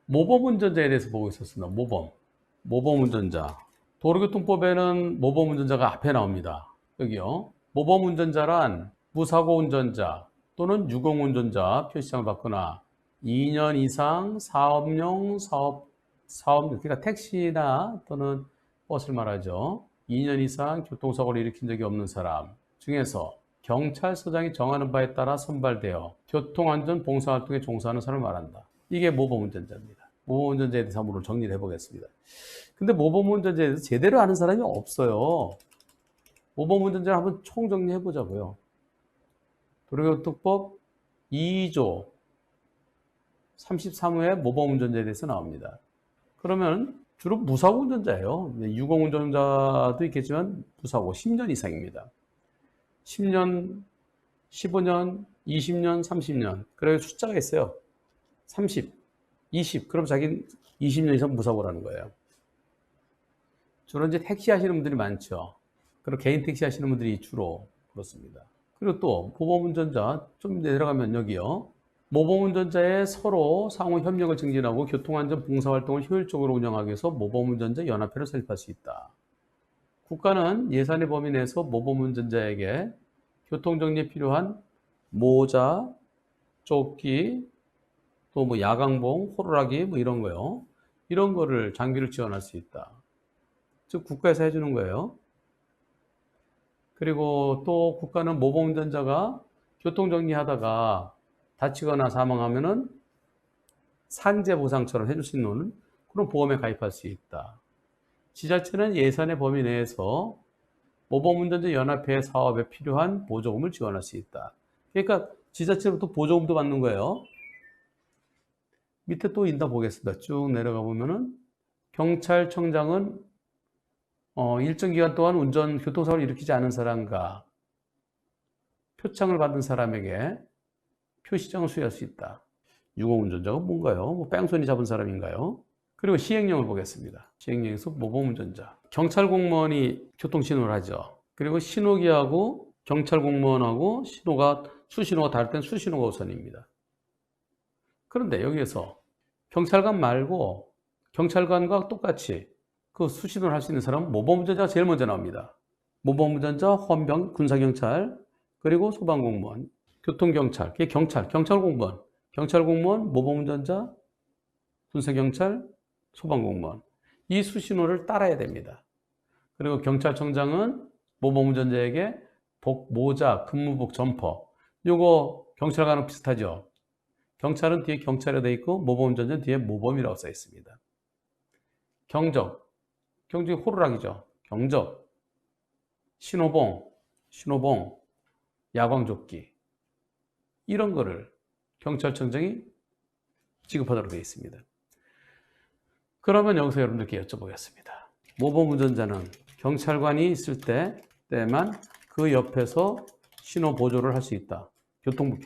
모범운전자에 대해서 보고 있었습니다. 모범운전자. 도로교통법에는 모범운전자가 앞에 나옵니다. 여기요. 모범운전자란 무사고 운전자 또는 유공운전자 표시장을 받거나 2년 이상 그러니까 택시나 또는 버스를 말하죠. 2년 이상 교통사고를 일으킨 적이 없는 사람 중에서 경찰서장이 정하는 바에 따라 선발되어 교통안전 봉사활동에 종사하는 사람을 말한다. 이게 모범운전자입니다. 모범운전자에 대해서 한번 정리를 해보겠습니다. 근데 모범운전자에 대해서 제대로 아는 사람이 없어요. 모범운전자를 한번 총정리해보자고요. 도로교통법 2조 33호의 모범운전자에 대해서 나옵니다. 그러면 주로 무사고 운전자예요. 유공운전자도 있겠지만 무사고 10년 이상입니다. 10년, 15년, 20년, 30년. 그래서 숫자가 있어요. 30, 20. 그럼 자기는 20년 이상 무사고라는 거예요. 주로 이제 택시 하시는 분들이 많죠. 그리고 개인 택시 하시는 분들이 주로 그렇습니다. 그리고 또 모범운전자 좀 내려가면 여기요. 모범운전자의 서로 상호 협력을 증진하고 교통안전 봉사활동을 효율적으로 운영하기 위해서 모범운전자 연합회를 설립할 수 있다. 국가는 예산의 범위 내에서 모범운전자에게 교통정리에 필요한 모자, 조끼, 또 뭐 야광봉, 호루라기 뭐 이런 거요. 이런 거를 장비를 지원할 수 있다. 즉 국가에서 해주는 거예요. 그리고 또 국가는 모범운전자가 교통정리하다가 다치거나 사망하면은 산재보상처럼 해줄 수 있는 그런 보험에 가입할 수 있다. 지자체는 예산의 범위 내에서 모범운전자 연합회 사업에 필요한 보조금을 지원할 수 있다. 그러니까 지자체로부터 보조금도 받는 거예요. 밑에 또 인다 보겠습니다. 쭉 내려가 보면은 경찰청장은 일정 기간 동안 교통사고를 일으키지 않은 사람과 표창을 받은 사람에게 표시장을 수여할 수 있다. 유공운전자가 뭔가요? 뭐 뺑소니 잡은 사람인가요? 그리고 시행령을 보겠습니다. 시행령에서 모범운전자. 경찰 공무원이 교통신호를 하죠. 그리고 신호기하고 경찰 공무원하고 수신호가 다를 땐 수신호가 우선입니다. 그런데 여기에서 경찰관 말고 경찰관과 똑같이 그 수신호를 할 수 있는 사람은 모범운전자가 제일 먼저 나옵니다. 모범운전자, 헌병, 군사경찰, 그리고 소방공무원, 교통경찰, 그게 경찰공무원, 모범운전자, 군사경찰, 소방공무원. 이 수신호를 따라야 됩니다. 그리고 경찰청장은 모범운전자에게 모자, 근무복, 점퍼. 요거 경찰과는 비슷하죠. 경찰은 뒤에 경찰에 돼 있고 모범운전자는 뒤에 모범이라고 써 있습니다. 경적이 호루라기죠. 경적, 신호봉, 야광조끼 이런 거를 경찰청장이 지급하도록 되어 있습니다. 그러면 여기서 여러분들께 여쭤보겠습니다. 모범운전자는 경찰관이 있을 때만 그 옆에서 신호 보조를 할 수 있다. 교통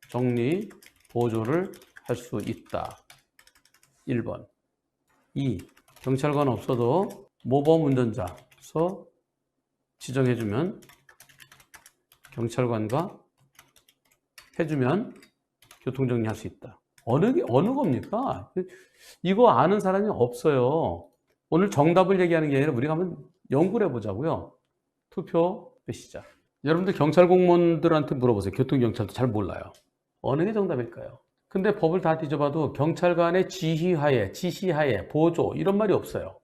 정리 보조를 할 수 있다. 1번. 2. 경찰관 없어도 모범운전자서 지정해주면 경찰관과 해주면 교통정리할 수 있다. 어느 겁니까? 이거 아는 사람이 없어요. 오늘 정답을 얘기하는 게 아니라 우리가 한번 연구를 해보자고요. 투표 시작. 여러분들 경찰 공무원들한테 물어보세요. 교통경찰도 잘 몰라요. 어느 게 정답일까요? 근데 법을 다 뒤져봐도 경찰관의 지시하에, 보조 이런 말이 없어요.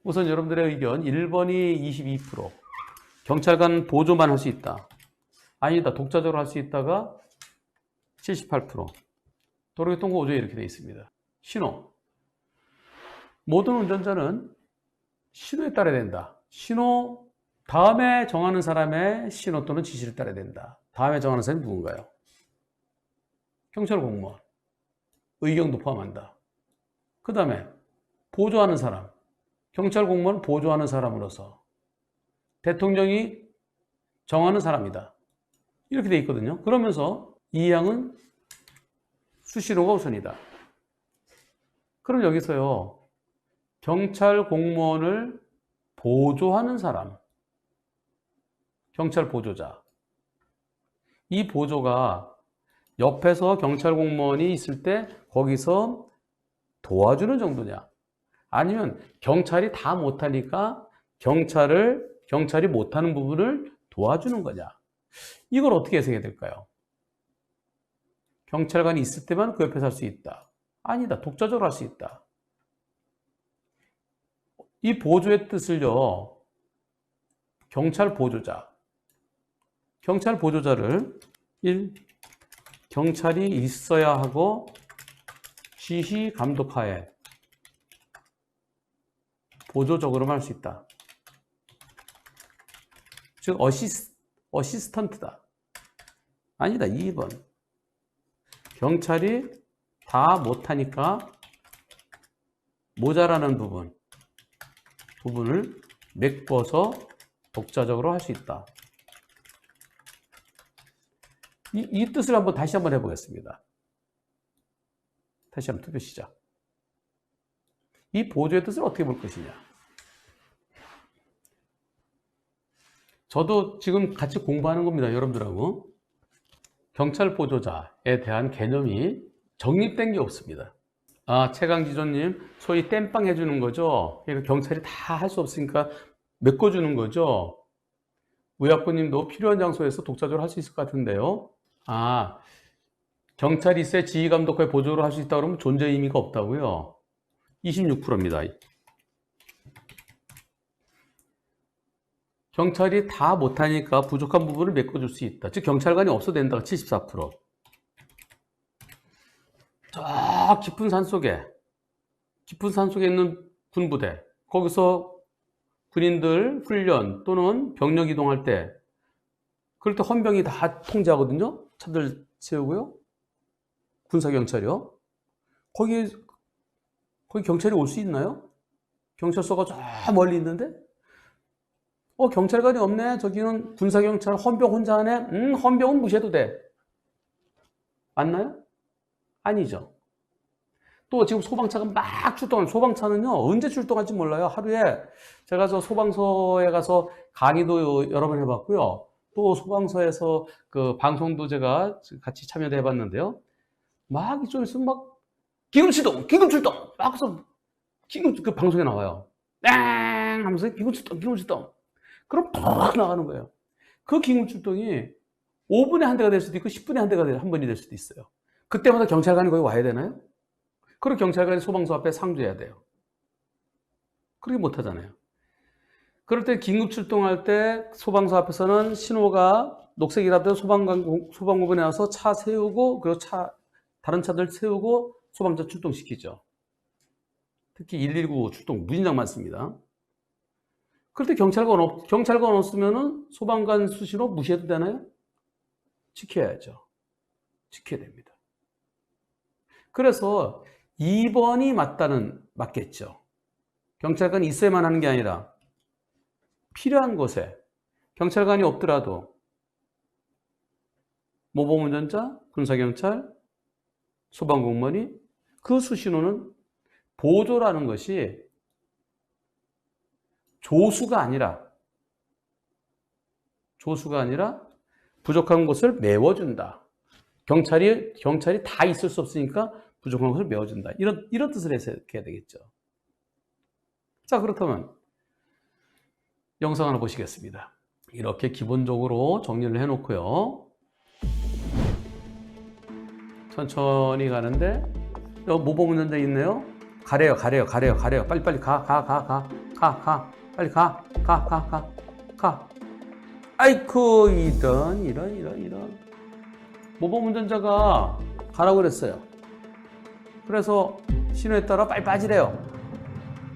우선 여러분들의 의견 1번이 22%, 경찰관 보조만 할 수 있다. 아니다, 독자적으로 할 수 있다가 78%. 도로교통법 5조에 이렇게 되어 있습니다. 신호. 모든 운전자는 신호에 따라야 된다. 신호 다음에 정하는 사람의 신호 또는 지시를 따라야 된다. 다음에 정하는 사람이 누군가요? 경찰 공무원. 의경도 포함한다. 그 다음에 보조하는 사람. 경찰 공무원 보조하는 사람으로서 대통령이 정하는 사람이다. 이렇게 되어 있거든요. 그러면서 이 항은 수신호가 우선이다. 그럼 여기서요. 경찰 공무원을 보조하는 사람. 경찰 보조자. 이 보조가 옆에서 경찰 공무원이 있을 때 거기서 도와주는 정도냐? 아니면 경찰이 다 못하니까 경찰이 못하는 부분을 도와주는 거냐? 이걸 어떻게 해석해야 될까요? 경찰관이 있을 때만 그 옆에서 할 수 있다. 아니다. 독자적으로 할 수 있다. 이 보조의 뜻을요, 경찰 보조자를 1. 경찰이 있어야 하고 지휘 감독하에 보조적으로만 할 수 있다. 즉 어시스턴트다. 아니다. 2번. 경찰이 다 못하니까 모자라는 부분을 메꿔서 독자적으로 할 수 있다. 이 뜻을 다시 한번 해보겠습니다. 다시 한번 투표 시작. 이 보조의 뜻을 어떻게 볼 것이냐. 저도 지금 같이 공부하는 겁니다. 여러분들하고. 경찰 보조자에 대한 개념이 정립된 게 없습니다. 최강지조님, 소위 땜빵 해주는 거죠. 그러니까 경찰이 다 할 수 없으니까 메꿔주는 거죠. 우약부님도 필요한 장소에서 독자적으로 할 수 있을 것 같은데요. 경찰이 있어야 지휘감독과의 보조를 할 수 있다 그러면 존재 의미가 없다고요. 26%입니다. 경찰이 다 못하니까 부족한 부분을 메꿔줄 수 있다. 즉 경찰관이 없어도 된다가 74%. 저 깊은 산 속에 있는 군부대, 거기서 군인들 훈련 또는 병력 이동할 때, 그럴 때 헌병이 다 통제하거든요. 차들 세우고요. 군사경찰이요. 거기 경찰이 올 수 있나요? 경찰서가 저 멀리 있는데? 경찰관이 없네. 저기는 군사경찰 헌병 혼자 하네. 헌병은 무시해도 돼. 맞나요? 아니죠. 또 지금 소방차가 막 출동하는, 소방차는요, 언제 출동할지 몰라요. 하루에 제가 저 소방서에 가서 강의도 여러 번 해봤고요. 또 소방서에서 그 방송도 제가 같이 참여도 해봤는데요. 막 이쪽 있으면 막 기금 출동 막 해서 그 방송에 나와요. 땡 하면서 기금 출동. 그럼 팍 나가는 거예요. 그 기금 출동이 5분에 한 대가 될 수도 있고 10분에 한 번이 될 수도 있어요. 그때마다 경찰관이 거기 와야 되나요? 그리고 경찰관이 소방서 앞에 상주해야 돼요. 그렇게 못 하잖아요. 그럴 때 긴급 출동할 때 소방서 앞에서는 신호가 녹색이라도 소방공무원에 와서 차 세우고, 그리고 다른 차들 세우고 소방차 출동시키죠. 특히 119 출동 무진장 많습니다. 그럴 때 경찰관 없으면은 소방관 수신호 무시해도 되나요? 지켜야죠. 지켜야 됩니다. 그래서 2번이 맞겠죠. 경찰관이 있어야만 하는 게 아니라 필요한 곳에 경찰관이 없더라도 모범운전자, 군사경찰, 소방공무원이 그 수신호는 보조라는 것이 조수가 아니라 부족한 곳을 메워준다. 경찰이 다 있을 수 없으니까 부족한 것을 메워준다. 이런 뜻을 해석해야 되겠죠. 자, 그렇다면 영상 하나 보시겠습니다. 이렇게 기본적으로 정리를 해놓고요. 천천히 가는데 모범운전자 있네요. 가래요. 빨리 가. 빨리 가. 아이쿠, 이런. 모범운전자가 가라고 그랬어요. 그래서 신호에 따라 빨리 빠지래요.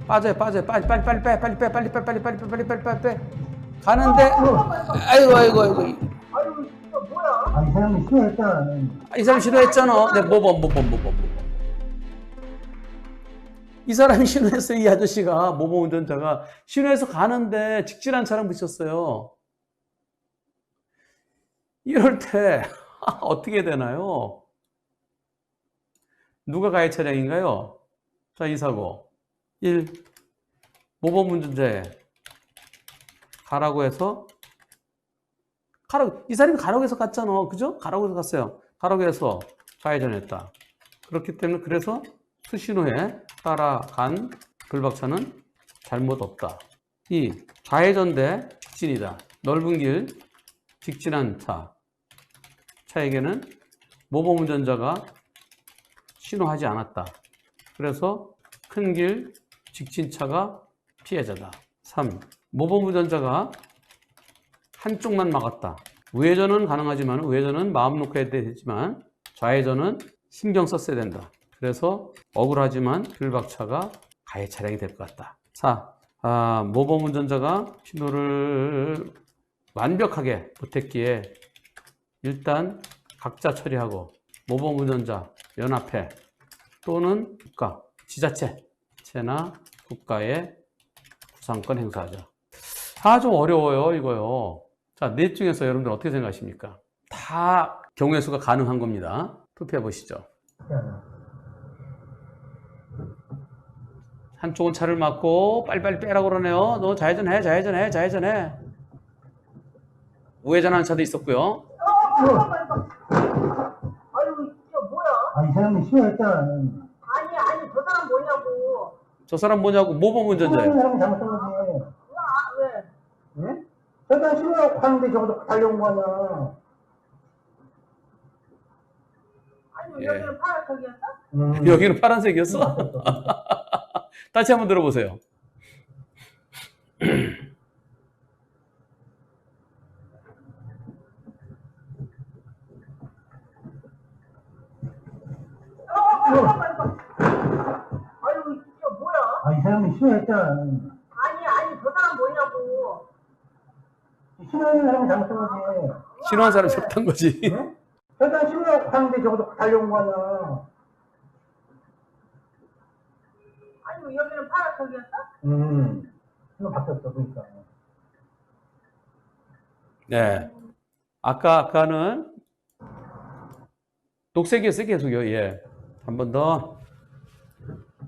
빠져요. 빨리 빼. 가는데, 아이고. 아유, 진짜 뭐야? 이 사람이 싫어했잖아. 이 사람 신호했잖아. 네, 이 사람이 신호했어요. 이 아저씨가, 모범운전자가 신호해서 가는데 직진한 차량 붙였어요. 이럴 때 어떻게 되나요? 누가 가해 차량인가요? 자, 이 사고 1. 모범운전자에 가라고 해서 이 사람이 가라고 해서 갔잖아. 그죠? 가라고 해서 갔어요. 가라고 해서 좌회전했다. 그렇기 때문에 그래서 수신호에 따라간 불박차는 잘못 없다. 이 좌회전 대 직진이다. 넓은 길 직진한 차에게는 모범 운전자가 신호하지 않았다. 그래서 큰 길 직진차가 피해자다. 3. 모범 운전자가 한쪽만 막았다. 우회전은 가능하지만 우회전은 마음 놓고 해야 되지만 좌회전은 신경 썼어야 된다. 그래서 억울하지만 불박차가 가해 차량이 될 것 같다. 4. 모범 운전자가 신호를 완벽하게 못했기에 일단 각자 처리하고 모범 운전자 연합회 또는 국가, 지자체나 국가에 구상권 행사하자. 좀 어려워요, 이거요. 자, 넷 중에서 여러분들 어떻게 생각하십니까? 다 경우의 수가 가능한 겁니다. 투표해 보시죠. 한쪽은 차를 막고 빨리빨리 빼라고 그러네요. 너 좌회전해. 우회전하는 차도 있었고요. 아유, 이거 뭐야? 아니, 사람이 신호했잖아. 아니, 저 사람 뭐냐고. 저 사람 뭐냐고, 모범 운전자예요. 사람 잘못한 거지. 왜? 예? 저 사람 신호하고 하는데 저것도 달려온 거 아니야. 아니, 여기는 파란색이었어? 여기는 파란색이었어? 다시 한번 들어보세요. 아유, 이거 뭐야? 아니, 사람이 신호했잖아. 아니, 저 사람 뭐냐고. 신호하는 사람이 잘못한 거지. 신호한 사람이 잘못한 거지. 예? 저 사람 신호하고 하는데 저것도 달려온 거 아니야. 아니, 여기는 파란색이었어? 신호 바뀌었어, 그러니까. 네. 아까는 녹색이었어요, 계속요. 예. 한 번 더.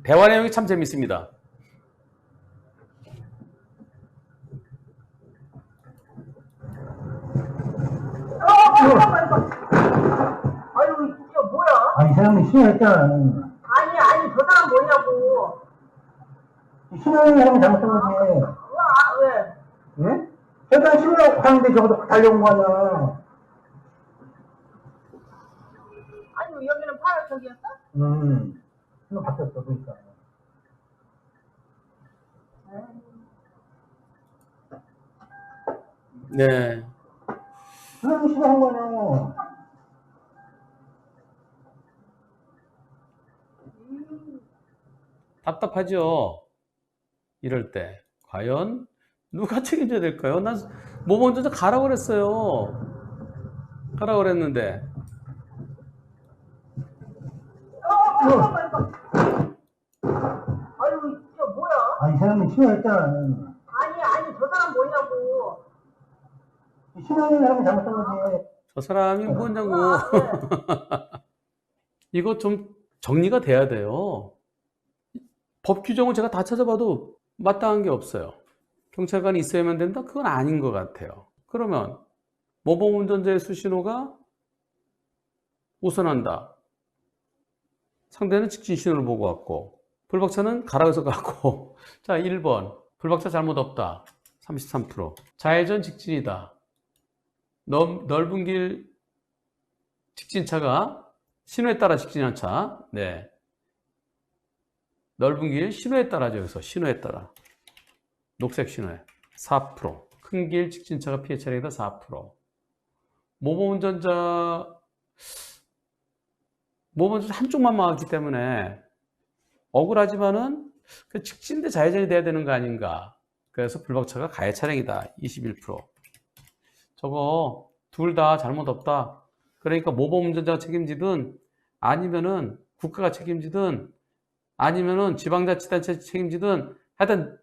대화 내용이 참 재밌습니다. 아유, 이거 뭐야? 아니, 사람이 신호했잖아. 아니, 저 사람 뭐냐고. 신호하는 사람이 잘못한 거지. 왜? 예? 저 사람 신호하고 하는데 저것도 달려온 거 아니야. 아니, 여기는 파란색이었어? 신호 바뀌었어, 그러니까. 네. 그냥 신호한 거냐. 답답하죠? 이럴 때. 과연 누가 책임져야 될까요? 난 모범 운전자 가라고 그랬어요. 가라고 그랬는데. 아유, 이거 뭐야? 아니, 사람이 신호했잖아. 아니, 저 사람 뭐냐고. 신호하는 사람이 잘못한 거지. 저 사람이 뭐냐고. 이거 좀 정리가 돼야 돼요. 법 규정을 제가 다 찾아봐도 마땅한 게 없어요. 경찰관이 있어야만 된다? 그건 아닌 것 같아요. 그러면 모범 운전자의 수신호가 우선한다. 상대는 직진 신호를 보고 왔고 불박차는 가라고 해서 갔고 자 1번 불박차 잘못 없다. 33%. 좌회전 직진이다. 넓은 길 직진차가 신호에 따라 직진한 차. 네. 넓은 길 신호에 따라죠. 여기서 신호에 따라. 녹색 신호에 4%. 큰 길 직진차가 피해 차량이다. 4%. 모범 운전자 한쪽만 막았기 때문에 억울하지만은 그 직진대 좌회전이 돼야 되는 거 아닌가. 그래서 불박차가 가해 차량이다. 21%. 저거 둘 다 잘못 없다. 그러니까 모범 운전자가 책임지든 아니면은 국가가 책임지든 아니면은 지방자치단체 책임지든 하여튼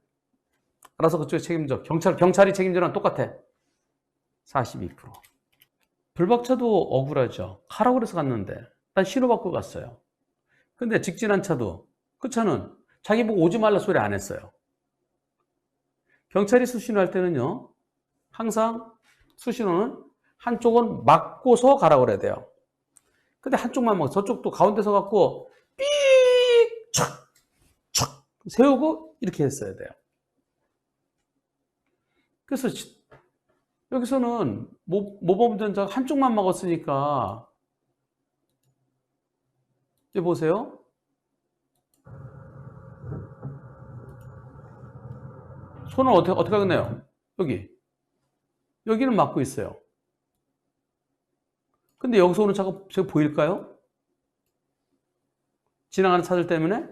알아서 그쪽에 책임져. 경찰이 책임지는 똑같아. 42%. 불박차도 억울하죠. 가라고 그래서 갔는데 난 신호받고 갔어요. 근데 직진한 차도 그 차는 자기 보고 오지 말라 소리 안 했어요. 경찰이 수신호할 때는요. 항상 수신호는 한쪽은 막고서 가라고 그래야 돼요. 근데 한쪽만 막 저쪽도 가운데 서갖고 삑! 촥! 촥! 세우고 이렇게 했어야 돼요. 그래서 여기서는 모범운전자가 한쪽만 막았으니까 여기 보세요. 손을 어떻게 하겠나요? 여기는 막고 있어요. 근데 여기서 오는 차가 제가 보일까요? 지나가는 차들 때문에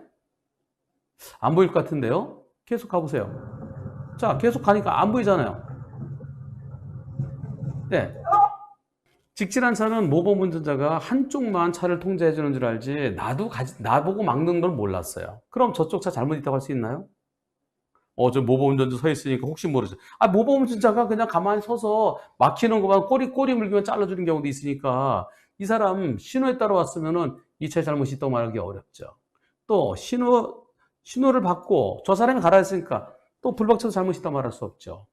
안 보일 것 같은데요. 계속 가보세요. 자, 계속 가니까 안 보이잖아요. 네. 직진한 차는 모범운전자가 한쪽만 차를 통제해 주는 줄 알지 나보고 막는 걸 몰랐어요. 그럼 저쪽 차 잘못 있다고 할 수 있나요? 저 모범운전자 서 있으니까 혹시 모르죠. 모범운전자가 그냥 가만히 서서 막히는 것만 꼬리 물기만 잘라주는 경우도 있으니까 이 사람 신호에 따라 왔으면은 이 차에 잘못이 있다고 말하기 어렵죠. 또 신호를 받고 저 사람이 가라 했으니까 또 불박쳐서 잘못이 있다고 말할 수 없죠.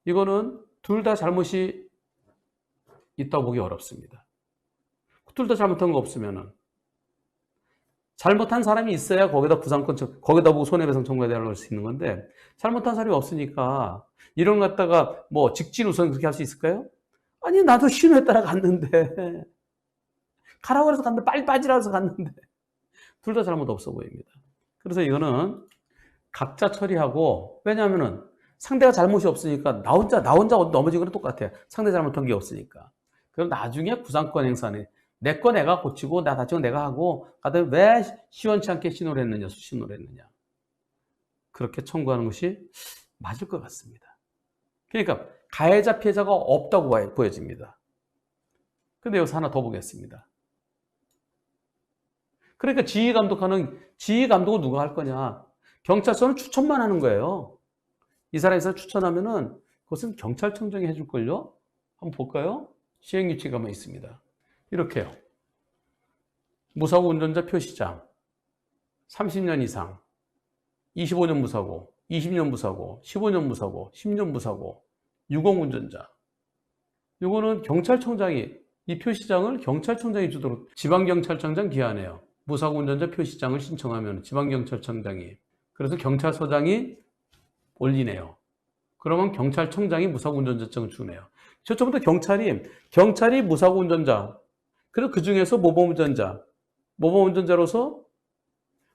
이거는 둘 다 잘못이 있다고 보기 어렵습니다. 둘 다 잘못한 거 없으면은 잘못한 사람이 있어야 거기다 거기다 보고 손해배상 청구에 대한 걸 수 있는 건데 잘못한 사람이 없으니까 이런 거 갖다가 뭐 직진 우선 그렇게 할 수 있을까요? 아니 나도 신호에 따라 갔는데 가라고 해서 갔는데 빨리 빠지라고 해서 갔는데 둘 다 잘못 없어 보입니다. 그래서 이거는 각자 처리하고 왜냐하면은 상대가 잘못이 없으니까 나 혼자 넘어진 거랑 똑같아요. 상대 잘못한 게 없으니까. 그럼 나중에 구상권 행사는 내 거 내가 고치고 나 다친 거 내가 하고 가다 왜 시원치 않게 신호를 했느냐 수신호를 했느냐 그렇게 청구하는 것이 맞을 것 같습니다. 그러니까 가해자 피해자가 없다고 보여집니다. 근데 여기서 하나 더 보겠습니다. 그러니까 지휘 감독은 누가 할 거냐? 경찰서는 추천만 하는 거예요. 이 사람이 추천하면은 그것은 경찰청장이 해줄걸요? 한번 볼까요? 시행규칙이 가만 있습니다. 이렇게요. 무사고 운전자 표시장 30년 이상 25년 무사고 20년 무사고 15년 무사고 10년 무사고 유공 운전자 요거는 경찰청장이 이 표시장을 경찰청장이 주도록 지방경찰청장 기한해요. 무사고 운전자 표시장을 신청하면 지방경찰청장이 그래서 경찰서장이 올리네요. 그러면 경찰청장이 무사고 운전자증을 주네요. 저쪽부터 경찰이 무사고 운전자 그리고 그 중에서 모범운전자로서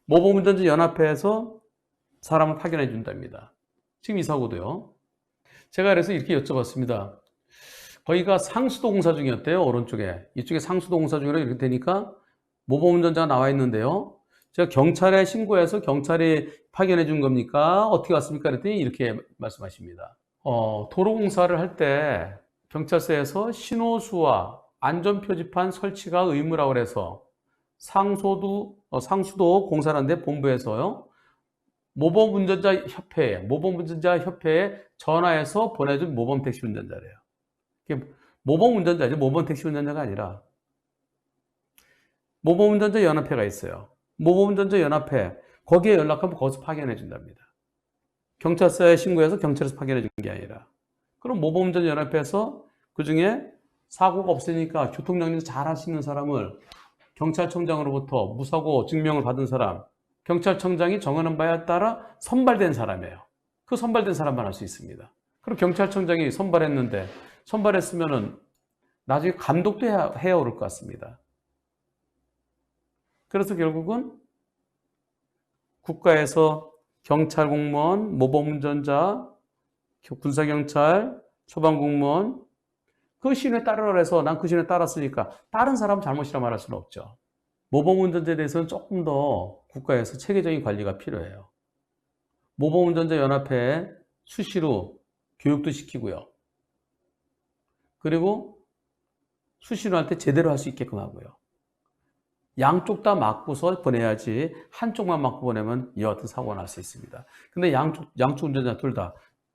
모범운전자 연합회에서 사람을 파견해 준답니다. 지금 이 사고도요. 제가 그래서 이렇게 여쭤봤습니다. 거기가 상수도 공사 중이었대요. 오른쪽에. 이쪽에 상수도 공사 중이라 이렇게 되니까 모범운전자가 나와 있는데요. 제가 경찰에 신고해서 경찰이 파견해 준 겁니까? 어떻게 왔습니까? 그랬더니 이렇게 말씀하십니다. 도로공사를 할 때 경찰서에서 신호수와 안전표지판 설치가 의무라고 해서 상수도 공사를 하는데 본부에서요. 모범운전자 협회에 전화해서 보내준 모범택시 운전자래요. 모범운전자죠. 모범택시 운전자가 아니라 모범운전자 연합회가 있어요. 모범운전자 연합회 거기에 연락하면 거기서 파견해 준답니다. 경찰서에 신고해서 경찰에서 파견해 준 게 아니라 그럼 모범운전자 연합회에서 그중에 사고가 없으니까 교통정리 잘 할 수 있는 사람을 경찰청장으로부터 무사고 증명을 받은 사람 경찰청장이 정하는 바에 따라 선발된 사람이에요. 그 선발된 사람만 할 수 있습니다. 그럼 경찰청장이 선발했으면은 나중에 감독도 해야 오를 것 같습니다. 그래서 결국은 국가에서 경찰 공무원, 모범운전자, 군사경찰, 소방공무원 그 신호에 따르라 해서 난 그 신호에 따랐으니까 다른 사람 잘못이라 말할 수는 없죠. 모범운전자에 대해서는 조금 더 국가에서 체계적인 관리가 필요해요. 모범운전자 연합회에 수시로 교육도 시키고요. 그리고 수시로 할 때 제대로 할 수 있게끔 하고요. 양쪽 다 맞고서 보내야지 한쪽만 맞고 보내면 이와 같은 사고가 날 수 있습니다. 근데 양쪽 운전자 둘 다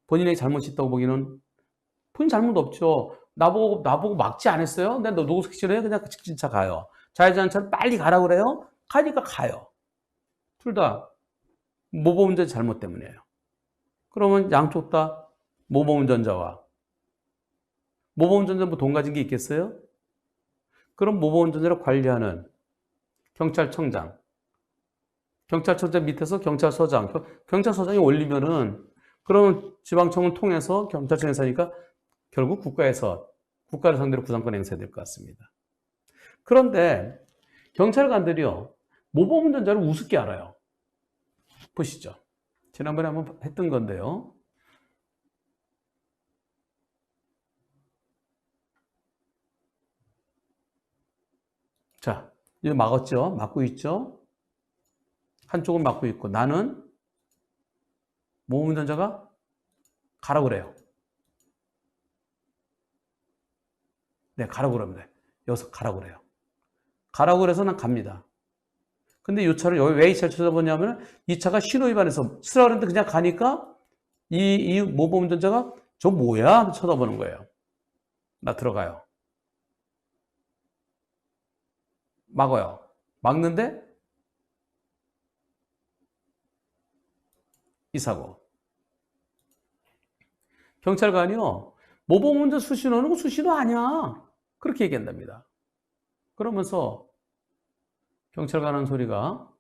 본인에게 잘못이 있다고 보기는 본인 잘못 없죠. 나보고 막지 않았어요? 근데 너 노숙 싫어해? 그냥 직진차 가요. 좌회전차를 빨리 가라고 그래요? 가니까 가요. 둘 다 모범운전자 잘못 때문이에요. 그러면 양쪽 다 모범운전자와 모범운전자 뭐 돈 가진 게 있겠어요? 그럼 모범운전자를 관리하는 경찰청장 밑에서 경찰서장, 경찰서장이 올리면은 그러면 지방청을 통해서 경찰청 행사니까 결국 국가를 상대로 구상권 행사해야 될 것 같습니다. 그런데 경찰관들이요, 모범운전자를 우습게 알아요. 보시죠. 지난번에 한번 했던 건데요. 자, 이거 막았죠? 막고 있죠? 한쪽은 막고 있고, 나는 모범운전자가 가라고 그래요. 네, 가라고 그럽니다. 여기서 가라고 그래요. 가라고 그래서 난 갑니다. 근데 이 차를, 여기 왜 이 차를 쳐다보냐면, 이 차가 신호위반해서 쓰라 그랬는데 그냥 가니까, 이 모범운전자가 저 뭐야? 쳐다보는 거예요. 나 들어가요. 막아요. 막는데, 이 사고. 경찰관이요, 모범운전 수신호는 수신호 아니야. 그렇게 얘기한답니다. 그러면서 경찰관 하는 소리가,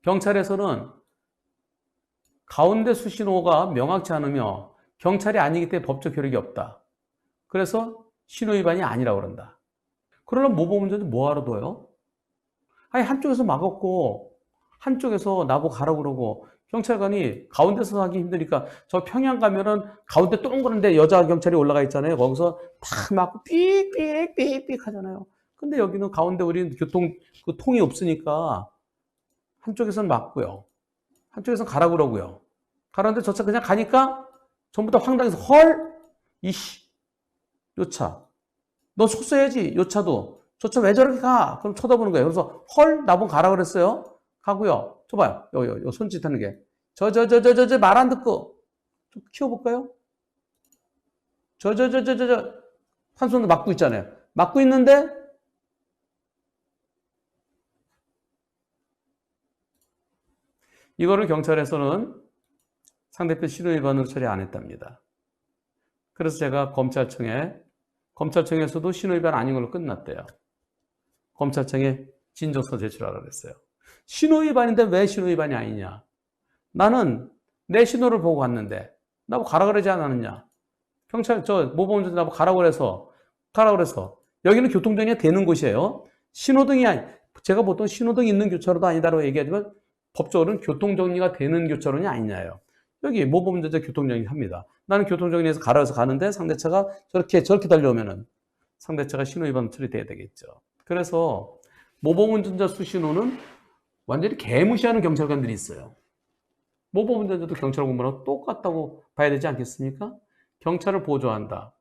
경찰에서는 가운데 수신호가 명확치 않으며 경찰이 아니기 때문에 법적 효력이 없다. 그래서 신호위반이 아니라고 그런다. 그러면 모범운전자 뭐하러 둬요? 아니, 한쪽에서 막았고 한쪽에서 나보고 가라고 그러고, 경찰관이 가운데서 하기 힘드니까 저 평양 가면은 가운데 동그란데 여자 경찰이 올라가 있잖아요. 거기서 다 막고 삑삑삑삑 하잖아요. 근데 여기는 가운데 우리는 그 통이 없으니까 한쪽에서는 막고요, 한쪽에서는 가라고 그러고요. 가라는데 저 차 그냥 가니까 전부 다 황당해서, 헐, 이씨, 요 차 너 속써야지. 요 차도 저 차 왜 저렇게 가? 그럼 쳐다보는 거예요. 그래서 헐, 나보고 가라 그랬어요. 가고요. 저 봐요. 요 손짓 하는 게. 말 안 듣고. 좀 키워볼까요? 한 손으로 막고 있잖아요. 막고 있는데, 이거를 경찰에서는 상대편 신호위반으로 처리 안 했답니다. 그래서 제가 검찰청에서도 신호위반 아닌 걸로 끝났대요. 검찰청에 진정서 제출하라고 그랬어요. 신호위반인데 왜 신호위반이 아니냐? 나는 내 신호를 보고 갔는데 나보고 가라 그러지 않았느냐? 경찰, 모범운전자 나보고 가라 그래서 여기는 교통정리가 되는 곳이에요. 제가 보통 신호등이 있는 교차로도 아니다라고 얘기하지만 법적으로는 교통정리가 되는 교차로는 아니냐요. 여기 모범운전자 교통정리 합니다. 나는 교통정리에서 가라 해서 가는데 상대차가 저렇게 달려오면은 상대차가 신호위반 처리돼야 되겠죠. 그래서 모범운전자 수신호는 완전히 개무시하는 경찰관들이 있어요. 모범운전자도 경찰 공무원하고 똑같다고 봐야 되지 않겠습니까? 경찰을 보조한다.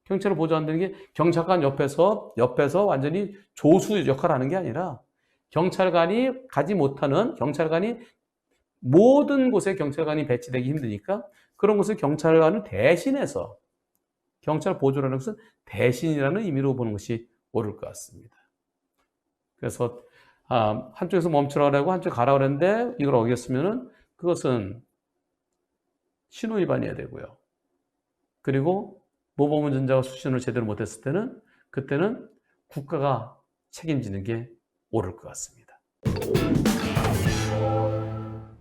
경찰을 보조한다는 게 경찰관 옆에서 완전히 조수 역할을 하는 게 아니라, 경찰관이 가지 못하는, 모든 곳에 경찰관이 배치되기 힘드니까 그런 곳에 경찰관을 대신해서 경찰 보조라는 것은 대신이라는 의미로 보는 것이 옳을 것 같습니다. 그래서 한쪽에서 멈추라고 하고 한쪽 가라 그랬는데 이걸 어겼으면은 그것은 신호 위반이어야 되고요. 그리고 모범운전자가 수신을 제대로 못했을 때는 그때는 국가가 책임지는 게 옳을 것 같습니다.